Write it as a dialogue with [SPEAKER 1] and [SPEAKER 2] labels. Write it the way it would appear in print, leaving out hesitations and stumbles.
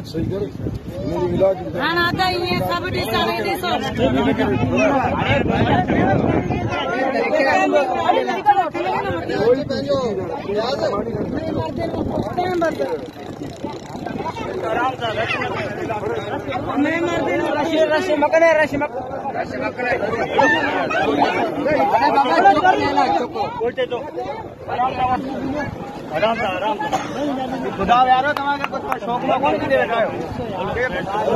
[SPEAKER 1] इलाज सही करे मेरी इलाज
[SPEAKER 2] खाना आता ही है सब डिशा नहीं डिशो रश मकने आराम खुदा यारो तमारे कुछ शौक में कौन दे रहा है